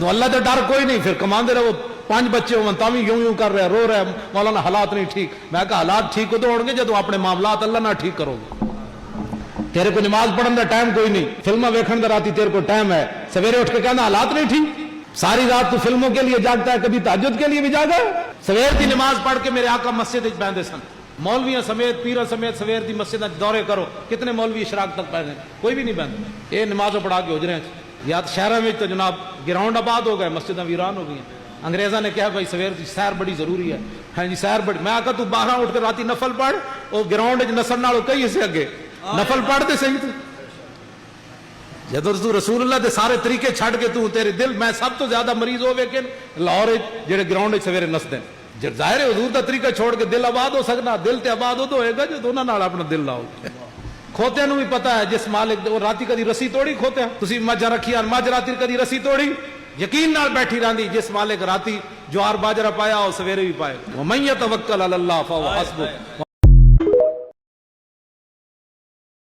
تو اللہ سے ڈر کوئی نہیں، پھر کماندے رہو، 5 بچے ہو تاوی یوں کر رہے رو رہے مولانا حالات نہیں ٹھیک. میں کہا حالات ٹھیک ہو ہو گے جب اپنے معاملات اللہ نہ ٹھیک کرو گے. تیرے کو نماز پڑھن دا ٹائم کوئی نہیں، فلمیں ویکھن دا راتی تیرے کو ٹائم ہے، سویرے اٹھ کے کہنا حالات نہیں ٹھیک. ساری رات تو فلموں کے لیے جاگتا ہے، کبھی تہجد کے لیے بھی جاگا. سویر دی نماز پڑھ کے میرے آقا مسجد وچ بیٹھے سن، مولویاں سمیت پیراں سمیت سویر دی مسجد دورے کرو، کتنے مولوی اشراق تک بیٹھے؟ کوئی بھی نہیں بیٹھتا. یہ نماز پڑھا کے حجرے یا شہروں میں تو جناب گراؤنڈ آباد ہو گئے، مسجدیں ویران ہو گئی ہیں. انگریزاں نے کہا بھائی سویر دی سیر بڑی ضروری ہے. ہاں جی سیر بڑی. میں آقا تو 12 اٹھ کے راتی نفل پڑھ، وہ گراؤنڈ وچ نسل نالوں کئی سے اگے نفل پڑھ تے صحیح. جدو تو رسول اللہ دے سارے طریقے چھڑ کے تو تیرے دل، میں سب تو زیادہ مریض ہوئے کہ لاہور جڑے گراؤنڈ وچ سویرے نسدے ہیں. ظاہر ہے حضور دا طریقہ چھوڑ کے دل آباد ہو سکنا، دل تے آباد ہو تو ہوئے گا جو انہاں نال اپنا دل لاؤ. کھوتیاں نو بھی پتا ہے جس مالک وہ راتی کدی رسی توڑی کھوتیاں تسی مجھ رکھی مجھ راتی کدی رسی توڑی یقین نال بیٹھی رہندی جس مالک راتی جوار باجرہ پایا اور سویرے بھی پائے. وَمَن يَتَوَکَّلْ عَلَى اللَّهِ فَهُوَ حَسْبُهُ.